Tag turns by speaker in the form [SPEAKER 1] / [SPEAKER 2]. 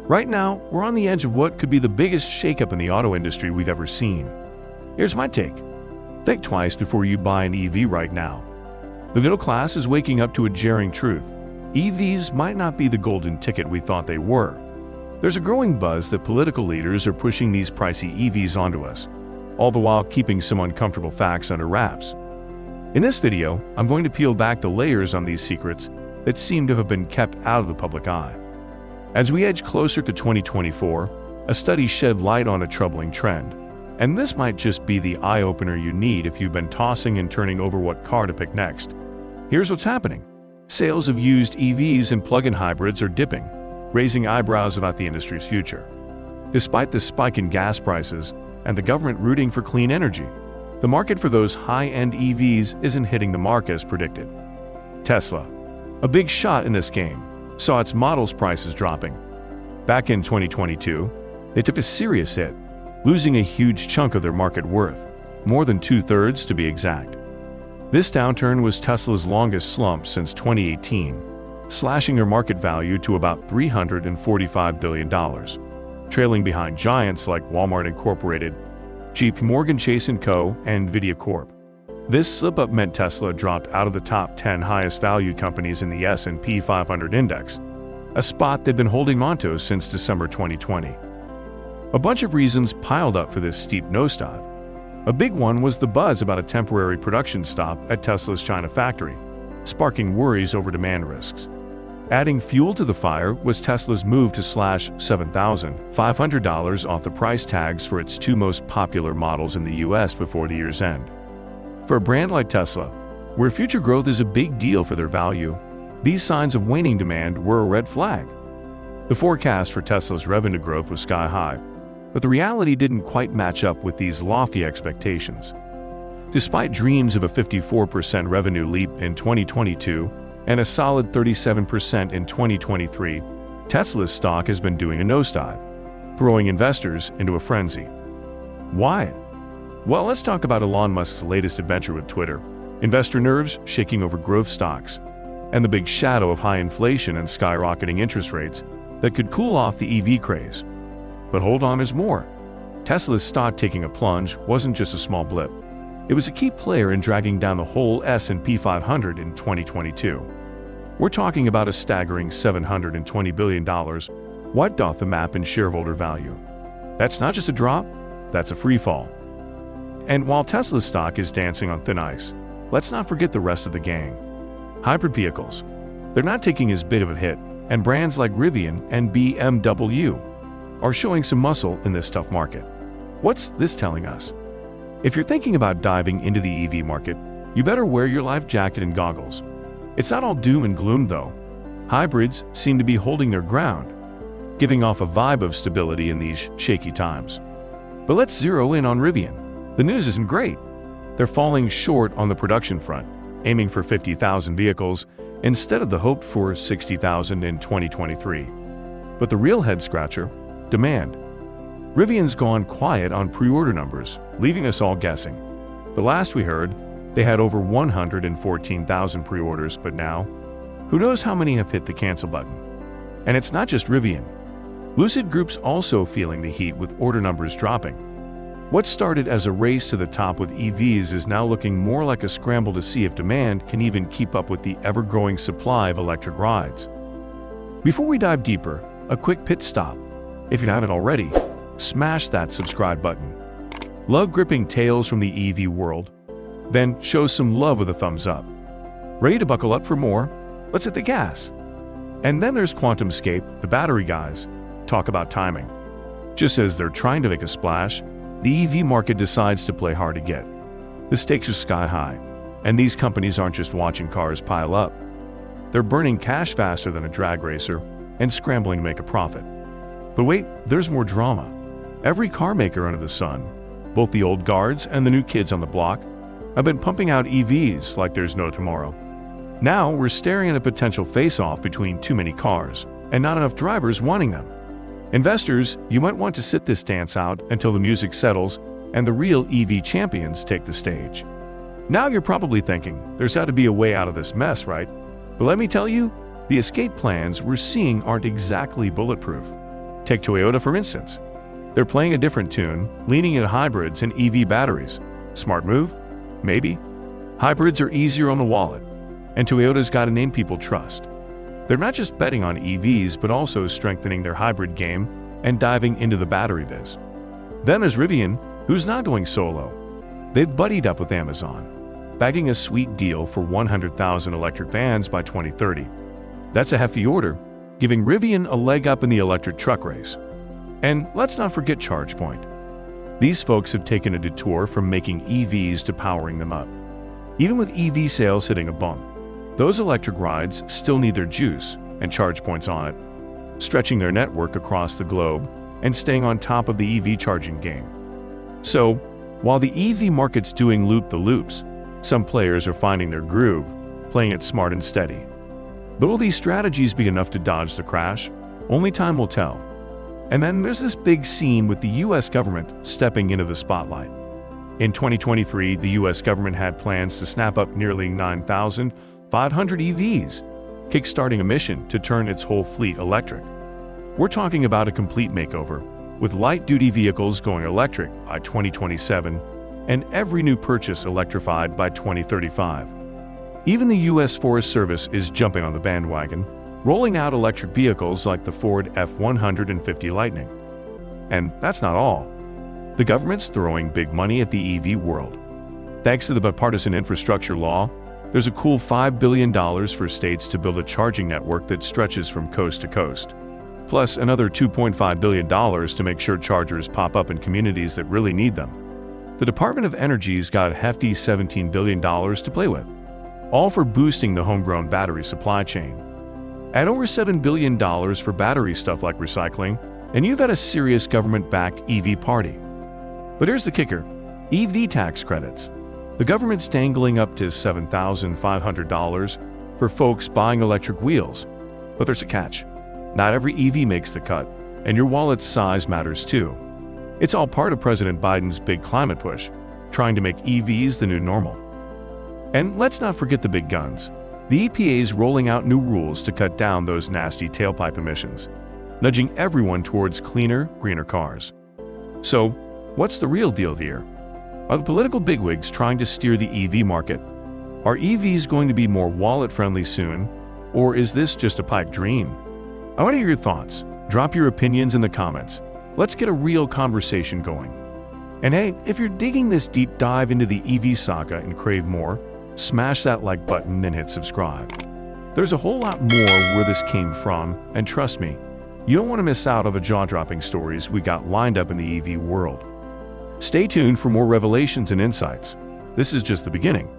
[SPEAKER 1] Right now, we're on the edge of what could be the biggest shakeup in the auto industry we've ever seen. Here's my take. Think twice before you buy an EV right now. The middle class is waking up to a jarring truth. EVs might not be the golden ticket we thought they were. There's a growing buzz that political leaders are pushing these pricey EVs onto us, all the while keeping some uncomfortable facts under wraps. In this video, I'm going to peel back the layers on these secrets that seem to have been kept out of the public eye. As we edge closer to 2024, a study shed light on a troubling trend. And this might just be the eye-opener you need if you've been tossing and turning over what car to pick next. Here's what's happening. Sales of used EVs and plug-in hybrids are dipping, raising eyebrows about the industry's future. Despite the spike in gas prices and the government rooting for clean energy, the market for those high-end EVs isn't hitting the mark as predicted. Tesla, a big shot in this game, saw its models' prices dropping. Back in 2022, they took a serious hit, losing a huge chunk of their market worth, more than 2/3 to be exact. This downturn was Tesla's longest slump since 2018, slashing their market value to about $345 billion, trailing behind giants like Walmart Incorporated, JP Morgan Chase & Co., and Nvidia Corp. This slip-up meant Tesla dropped out of the top 10 highest-valued companies in the S&P 500 index, a spot they'd been holding onto since December 2020. A bunch of reasons piled up for this steep nosedive. A big one was the buzz about a temporary production stop at Tesla's China factory, sparking worries over demand risks. Adding fuel to the fire was Tesla's move to slash $7,500 off the price tags for its two most popular models in the US before the year's end. For a brand like Tesla, where future growth is a big deal for their value, these signs of waning demand were a red flag. The forecast for Tesla's revenue growth was sky high, but the reality didn't quite match up with these lofty expectations. Despite dreams of a 54% revenue leap in 2022 and a solid 37% in 2023, Tesla's stock has been doing a nosedive, throwing investors into a frenzy. Why? Well, let's talk about Elon Musk's latest adventure with Twitter, investor nerves shaking over growth stocks, and the big shadow of high inflation and skyrocketing interest rates that could cool off the EV craze. But hold on, there's more. Tesla's stock taking a plunge wasn't just a small blip. It was a key player in dragging down the whole S&P 500 in 2022. We're talking about a staggering $720 billion wiped off the map in shareholder value. That's not just a drop, that's a free fall. And while Tesla's stock is dancing on thin ice, let's not forget the rest of the gang. Hybrid vehicles. They're not taking as big of a hit, and brands like Rivian and BMW are showing some muscle in this tough market. What's this telling us? If you're thinking about diving into the EV market, you better wear your life jacket and goggles. It's not all doom and gloom though. Hybrids seem to be holding their ground, giving off a vibe of stability in these shaky times. But let's zero in on Rivian. The news isn't great. They're falling short on the production front, aiming for 50,000 vehicles instead of the hoped for 60,000 in 2023. But the real head-scratcher, demand. Rivian's gone quiet on pre-order numbers, leaving us all guessing. The last we heard, they had over 114,000 pre-orders, but now, who knows how many have hit the cancel button. And it's not just Rivian. Lucid Group's also feeling the heat with order numbers dropping. What started as a race to the top with EVs is now looking more like a scramble to see if demand can even keep up with the ever-growing supply of electric rides. Before we dive deeper, a quick pit stop. If you haven't already, smash that subscribe button. Love gripping tales from the EV world? Then show some love with a thumbs up. Ready to buckle up for more? Let's hit the gas. And then there's QuantumScape, the battery guys. Talk about timing. Just as they're trying to make a splash, the EV market decides to play hard to get. The stakes are sky high, and these companies aren't just watching cars pile up. They're burning cash faster than a drag racer and scrambling to make a profit. But wait, there's more drama. Every car maker under the sun, both the old guards and the new kids on the block, have been pumping out EVs like there's no tomorrow. Now we're staring at a potential face-off between too many cars and not enough drivers wanting them. Investors, you might want to sit this dance out until the music settles and the real EV champions take the stage. Now you're probably thinking, there's got to be a way out of this mess, right? But let me tell you, the escape plans we're seeing aren't exactly bulletproof. Take Toyota for instance. They're playing a different tune, leaning into hybrids and EV batteries. Smart move? Maybe. Hybrids are easier on the wallet, and Toyota's got a name people trust. They're not just betting on EVs, but also strengthening their hybrid game and diving into the battery biz. Then there's Rivian, who's not going solo. They've buddied up with Amazon, bagging a sweet deal for 100,000 electric vans by 2030. That's a hefty order, giving Rivian a leg up in the electric truck race. And let's not forget ChargePoint. These folks have taken a detour from making EVs to powering them up. Even with EV sales hitting a bump, those electric rides still need their juice, and ChargePoint's on it, stretching their network across the globe and staying on top of the EV charging game. So, while the EV market's doing loop-the-loops, some players are finding their groove, playing it smart and steady. But will these strategies be enough to dodge the crash? Only time will tell. And then there's this big scene with the US government stepping into the spotlight. In 2023, the US government had plans to snap up nearly 9,500 EVs, kickstarting a mission to turn its whole fleet electric. We're talking about a complete makeover, with light-duty vehicles going electric by 2027 and every new purchase electrified by 2035. Even the US Forest Service is jumping on the bandwagon, rolling out electric vehicles like the Ford F-150 Lightning. And that's not all. The government's throwing big money at the EV world. Thanks to the bipartisan infrastructure law, there's a cool $5 billion for states to build a charging network that stretches from coast to coast, plus another $2.5 billion to make sure chargers pop up in communities that really need them. The Department of Energy's got a hefty $17 billion to play with, all for boosting the homegrown battery supply chain. Add over $7 billion for battery stuff like recycling, and you've had a serious government-backed EV party. But here's the kicker: EV tax credits. The government's dangling up to $7,500 for folks buying electric wheels. But there's a catch. Not every EV makes the cut, and your wallet's size matters too. It's all part of President Biden's big climate push, trying to make EVs the new normal. And let's not forget the big guns. The EPA's rolling out new rules to cut down those nasty tailpipe emissions, nudging everyone towards cleaner, greener cars. So, what's the real deal here? Are the political bigwigs trying to steer the EV market? Are EVs going to be more wallet-friendly soon, or is this just a pipe dream? I want to hear your thoughts. Drop your opinions in the comments. Let's get a real conversation going. And hey, if you're digging this deep dive into the EV saga and crave more, smash that like button and hit subscribe. There's a whole lot more where this came from, and trust me, you don't want to miss out on the jaw-dropping stories we got lined up in the EV world. Stay tuned for more revelations and insights. This is just the beginning.